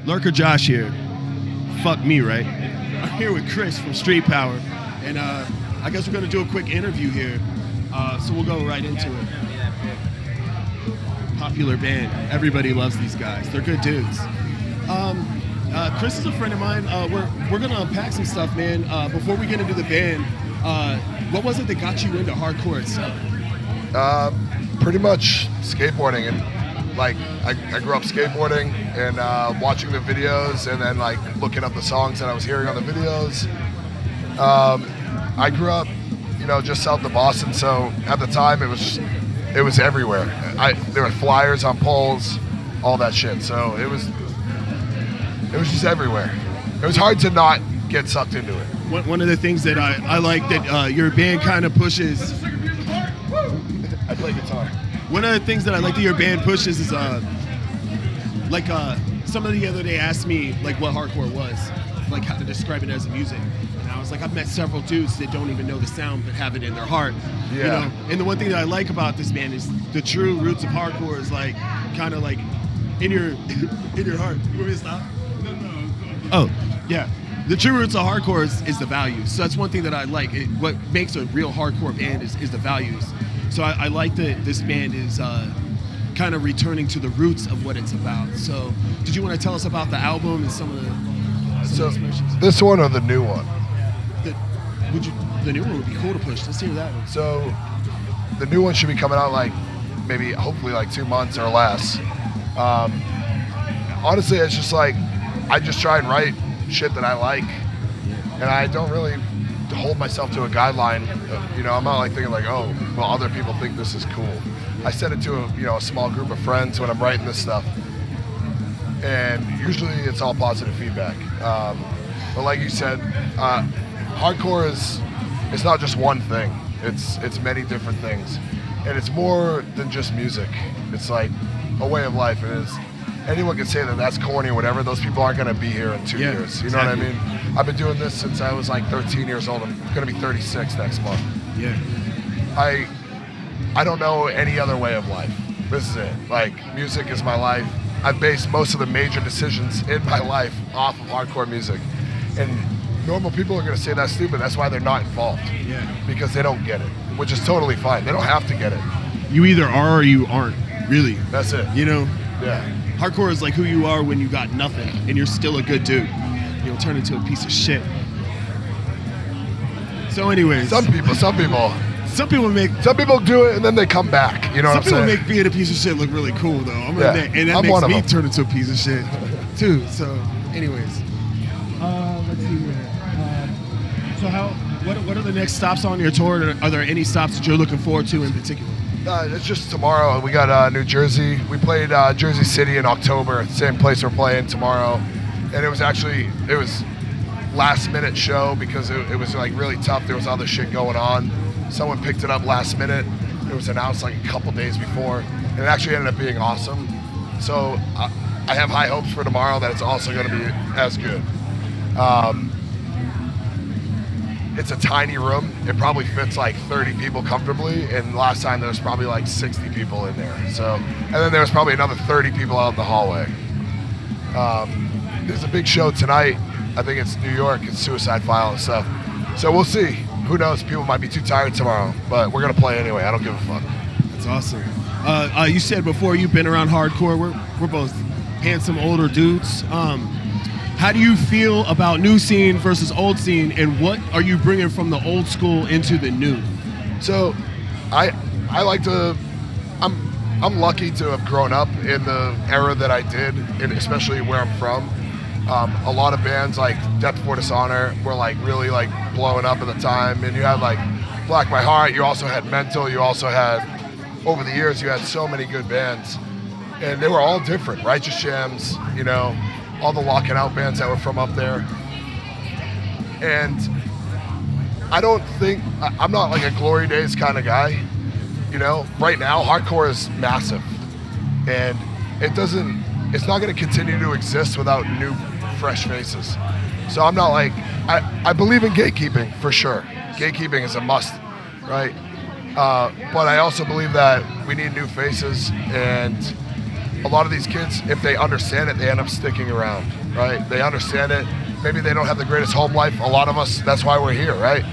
Lurker Josh here. Fuck me, right? I'm here with Chris from Street Power, and I guess we're gonna do a quick interview here. So we'll go right into it. Popular band. Everybody loves these guys. They're good dudes. Chris is a friend of mine. We're gonna unpack some stuff, man. Before we get into the band, what was it that got you into hardcore itself? Pretty much skateboarding, and like I grew up skateboarding and watching the videos, and then like looking up the songs that I was hearing on the videos. I grew up, just south of Boston, so at the time it was everywhere. There were flyers on poles, all that shit. So it was just everywhere. It was hard to not get sucked into it. One of the things that I like that your band kind of pushes. I play guitar. One of the things that I like that your band pushes is somebody the other day asked me like what hardcore was, like how to describe it as a music. And I was like, I've met several dudes that don't even know the sound but have it in their heart. Yeah. And the one thing that I like about this band is the true roots of hardcore is like kind of like in your heart. You want me to stop? No. Oh, yeah. The true roots of hardcore is the values. So that's one thing that I like. What makes a real hardcore band is the values. So I like that this band is kind of returning to the roots of what it's about. So did you want to tell us about the album and some of the inspirations? This one or the new one? The new one would be cool to push. Let's hear that one. So the new one should be coming out hopefully 2 months or less. Honestly, it's just like I just try and write shit that I like, and I don't really hold myself to a guideline. I'm not like thinking like, oh, well, other people think this is cool. I send it to a small group of friends when I'm writing this stuff, and usually it's all positive feedback. But like you said, hardcore it's not just one thing. It's many different things, and it's more than just music. It's like a way of life. It is. Anyone can say that that's corny or whatever. Those people aren't going to be here in 2 years. You know what I mean? I've been doing this since I was like 13 years old. I'm going to be 36 next month. Yeah. I don't know any other way of life. This is it. Like, music is my life. I've based most of the major decisions in my life off of hardcore music. And normal people are going to say that's stupid. That's why they're not involved. Yeah. Because they don't get it, which is totally fine. They don't have to get it. You either are or you aren't, really. That's it. Yeah. Hardcore is like who you are when you got nothing and you're still a good dude. Turn into a piece of shit. So anyways. Some people do it and then they come back. You know what I'm saying? Some people make being a piece of shit look really cool though. And that makes me turn into a piece of shit too. So anyways. Let's see here. So what are the next stops on your tour? Are there any stops that you're looking forward to in particular? It's just tomorrow. We got New Jersey. We played Jersey City in October, same place we're playing tomorrow. And it was last minute show because it was like really tough. There was other shit going on. Someone picked it up last minute. It was announced like a couple days before. And it actually ended up being awesome. So I have high hopes for tomorrow that it's also going to be as good. It's a tiny room. It probably fits like 30 people comfortably, and last time there was probably like 60 people in there. So, and then there was probably another 30 people out in the hallway. There's a big show tonight. I think it's New York. It's Suicide File and stuff. So we'll see. Who knows? People might be too tired tomorrow, but we're gonna play anyway. I don't give a fuck. That's awesome. You said before you've been around hardcore. We're both handsome older dudes. How do you feel about new scene versus old scene, and what are you bringing from the old school into the new? So, I like to. I'm lucky to have grown up in the era that I did, and especially where I'm from. A lot of bands like Death Before Dishonor were like really like blowing up at the time, and you had like Black My Heart. You also had Mental. You also had, over the years, you had so many good bands, and they were all different. Righteous Shams, all the Locking Out bands that were from up there. And I don't think, I'm not like a glory days kind of guy. Right now, hardcore is massive. And it's not going to continue to exist without new, fresh faces. So I'm not like, I believe in gatekeeping for sure. Gatekeeping is a must, right? But I also believe that we need new faces, and a lot of these kids, if they understand it, they end up sticking around, right? They understand it. Maybe they don't have the greatest home life. A lot of us, that's why we're here, right?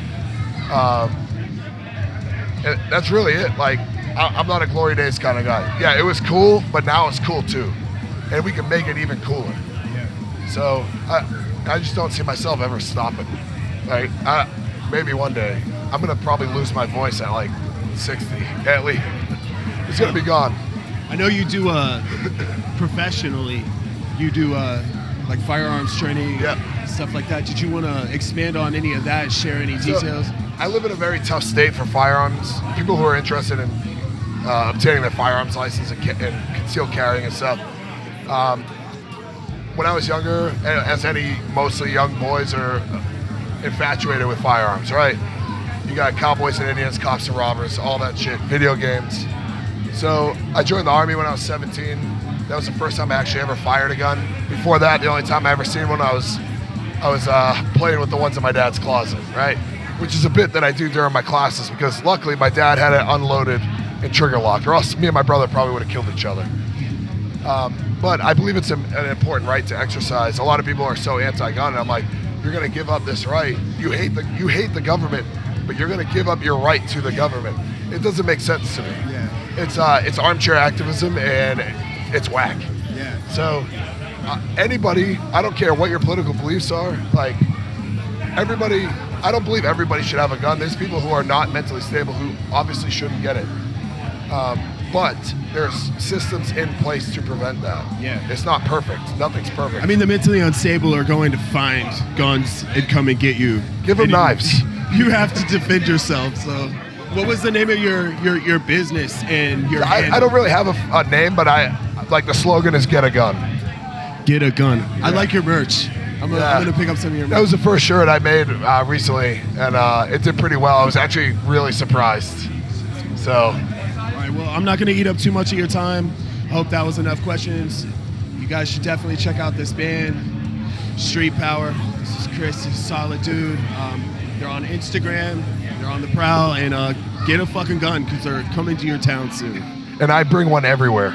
And that's really it. Like, I'm not a glory days kind of guy. Yeah, it was cool, but now it's cool too. And we can make it even cooler. Yeah. So I just don't see myself ever stopping. Like, maybe one day. I'm going to probably lose my voice at like 60, at least. It's going to be gone. I know you do professionally. You do like firearms training, stuff like that. Did you want to expand on any of that? Share any details? I live in a very tough state for firearms. People who are interested in obtaining their firearms license and concealed carrying and stuff. When I was younger, as any mostly young boys are infatuated with firearms, right? You got cowboys and Indians, cops and robbers, all that shit, video games. So I joined the Army when I was 17. That was the first time I actually ever fired a gun. Before that, the only time I ever seen one, I was playing with the ones in my dad's closet, right? Which is a bit that I do during my classes because luckily my dad had it unloaded and trigger locked, or else me and my brother probably would have killed each other. But I believe it's an important right to exercise. A lot of people are so anti-gun, and I'm like, you're going to give up this right. You hate the government, but you're going to give up your right to the government. It doesn't make sense to me. Yeah. It's armchair activism, and it's whack. Yeah. So anybody, I don't care what your political beliefs are, like everybody, I don't believe everybody should have a gun. There's people who are not mentally stable who obviously shouldn't get it. But there's systems in place to prevent that. Yeah. It's not perfect. Nothing's perfect. I mean, the mentally unstable are going to find guns and come and get you. Give them And knives. You have to defend yourself. So, what was the name of your business and your? I don't really have a name, but I like the slogan is "Get a gun." Get a gun. I like your merch. I'm gonna pick up some of your merch. That was the first shirt I made recently, and it did pretty well. I was actually really surprised. So. All right, well, I'm not going to eat up too much of your time. I hope that was enough questions. You guys should definitely check out this band, Street Power. This is Chris. He's a solid dude. They're on Instagram. They're on the prowl. And get a fucking gun because they're coming to your town soon. And I bring one everywhere.